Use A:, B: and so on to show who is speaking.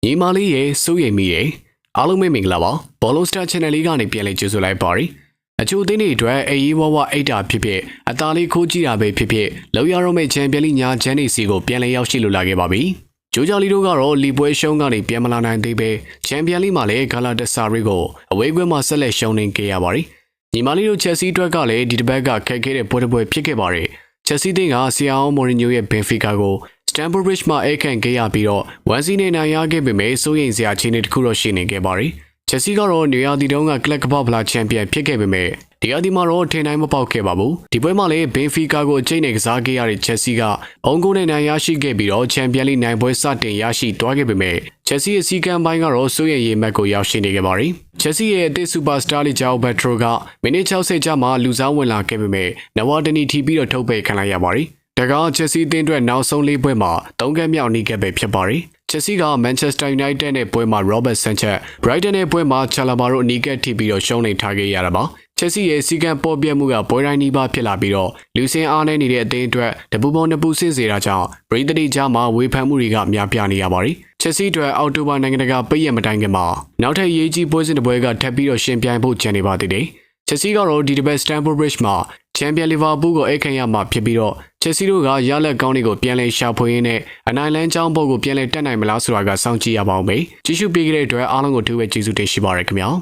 A: ညီမလေးရဲ့စိုးရိမ်မိရဲ့အားလုံးပဲမင်္ဂလာပါဘောလုံးစတာ channel လေးကနေပြန်လည်ကြိုဆိုလိုက်ပါရစေအချို့အသင်းတွေအတွက်အေးဝဝအိတ်တာဖြစ်ဖြစ်အသားလေးခိုးကြည့်တာပဲဖြစ်ဖြစ်လောက်ရတော့မဲ့ချန်ပီယံလိညာချန်နေစီကိုပြန်လည်ရောက်ရှိလိုလာခဲ့ပါပြီဂျိုဂျာလီတို့ကတော့လီပွဲရှုံးကနေပြန်မလာနိုင်သေးပဲချန်ပီယံလိမှာလည်းဂါလာတဆာရီကိုအဝေးကွင်းမှာဆက်လက်ရှုံးနေခဲ့ရပါတယ်ညီမလေးတို့ချက်စီအတွက်ကလည်းဒီတစ်ပတ်ကခက်ခဲတဲ့ပွဲတစ်ပွဲဖြစ်ခဲ့ပါတယ်ချက်စီတင်းကဆီယာအောင်မိုရီညိုရဲ့ဘင်ဖီကာကိုStamford Bridge မှာအခန့်ခဲ့ရပြီးတော့1-0နဲ့နိုင်ရခဲ့ပေမဲ့စိုးရိမ်စရာအခြေအနေတစ်ခုတော့ရှိနေခဲ့ပါတယ်။ချက်စီကတော့နေရာဒီတုန်းကကလပ်ကပ္ပဖလားချန်ပီယံဖြစ်ခဲ့ပေမဲ့ဒီအဒီမှာတော့ထင်နိုင်မပေါက်ခဲ့ပါဘူး။ဒီပွဲမှာလည်းဘင်ဖီကာကိုအကျိတ်နဲ့ကစားခဲ့ရတဲ့ချက်စီကအုံကိုနဲ့နိုင်ရရှိခဲ့ပြီးတော့ချန်ပီယံလိနိုင်ပွဲစတင်ရရှိသွားခဲ့ပေမဲ့ချက်စီရဲ့စီကံပိုင်းကတော့စိုးရိမ်ရေမှတ်ကိုရောက်ရှိနေခဲ့ပါတယ်။ချက်စီရဲ့အသစ်စူပါစတာလီဂျာအိုဘက်ထရိုကမိနစ်60ကြာမှလူစားဝင်လာခဲ့ပေမဲ့နဝတနီထီပြီးတော့ထုတ်ပယ်ခံလိုက်ရပါတယ်။တကားချက်စီတင်းအတွက်နောက်ဆုံး၄ပွဲမှာ၃ကက်မြောက်နေခဲ့ပဲဖြစ်ပါတယ်။ချက်စီကမန်ချက်စတာယူနိုက်တက်နဲ့ပွဲမှာရောဘတ်ဆန်ချက်ဘရိုက်တန်နဲ့ပွဲမှာချာလာဘာတို့အနီးကပ်ထိပြီးတော့ရှုံးနေထားခဲ့ရတာပါ။ချက်စီရဲ့စီကံပေါ်ပြတ်မှုကပွဲတိုင်းနီးပါးဖြစ်လာပြီးတော့လူစင်အားနေနေတဲ့အသင်းအတွက်တပူပုံတပူဆင်းစေတာကြောင့်ပရိသတ်တွေကြားမှာဝေဖန်မှုတွေကများပြားနေရပါတယ်။ချက်စီအတွက်အောက်တိုဘာနိုင်ငံတကာပိတ်ရက်မတိုင်ခင်မှာနောက်ထပ်ရေးကြီးပွဲစဉ်တစ်ပွဲကထပ်ပြီးတော့ရှင်ပြိုင်ဖို့ကြံနေပါသေးတယ်။ချက်စီကတော့ဒီတစ်ပတ် Stamford Bridge မှာချန်ပီယံလီဗာပူးကိုအခန့်ရမှာဖြစ်ပြီးတော့ချက်စီတို့ကရလက်ကောင်းတွေကိုပြန်လည်ရှာဖွေရင်းနဲ့အနိုင်လန်းချောင်းပုတ်ကိုပြန်လည်တက်နိုင်မလားဆိုတာကစောင့်ကြည့်ရပါဦးမယ်။ကြည့်ရှုပေးကြတဲ့အတွက်အားလုံးကိုအထူးပဲကျေးဇူးတင်ရှိပါရခင်ဗျာ။